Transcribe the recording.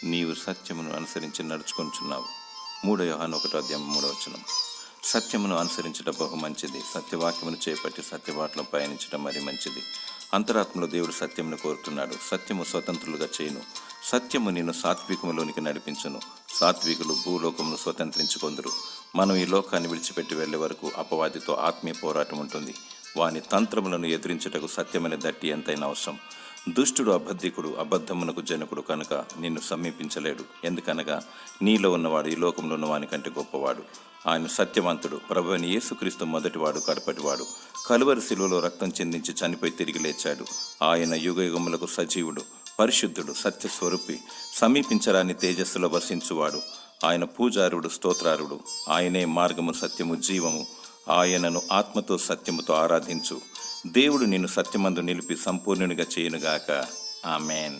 నీవు సత్యమును అనుసరించి నడుచుకొనుచున్నావు. 3 యోహాను 1:3. సత్యమును అనుసరించడం బహు మంచిది. సత్యవాక్యమును చేపట్టి సత్యవాట్లను పయనించడం మరి మంచిది. అంతరాత్మలో దేవుడు సత్యమును కోరుతున్నాడు. సత్యము స్వతంత్రులుగా చేయును. సత్యము నిన్ను సాత్వికములోనికి నడిపించును. సాత్వికులు భూలోకమును స్వతంత్రించుకొందురు. మనం ఈ లోకాన్ని విడిచిపెట్టి వెళ్లే వరకు అపవాదితో ఆత్మీయ పోరాటం ఉంటుంది. వాని తంత్రములను ఎదిరించుటకు సత్యమైన దట్టి ఎంతైనా అవసరం. దుష్టుడు అబద్ధికుడు, అబద్ధమునకు జనకుడు కనుక నిన్ను సమీపించలేడు. ఎందుకనగా నీలో ఉన్నవాడు ఈ లోకంలో ఉన్న వాని కంటే గొప్పవాడు. ఆయన సత్యవంతుడు. ప్రభువైన యేసుక్రీస్తు మొదటివాడు, కడపటివాడు. కలువరి శిలువలో రక్తం చెందించి చనిపోయి తిరిగి లేచాడు. ఆయన యుగయుగములకు సజీవుడు, పరిశుద్ధుడు, సత్యస్వరూపి, సమీపించరాని తేజస్సులో వసించువాడు. ఆయన పూజారుడు, స్తోత్రారుడు. ఆయనే మార్గము, సత్యము, జీవము. ఆయనను ఆత్మతో సత్యముతో ఆరాధించు. దేవుడు నిన్ను సత్యమందు నిలిపి సంపూర్ణునిగా చేయునుగాక. ఆమేన్.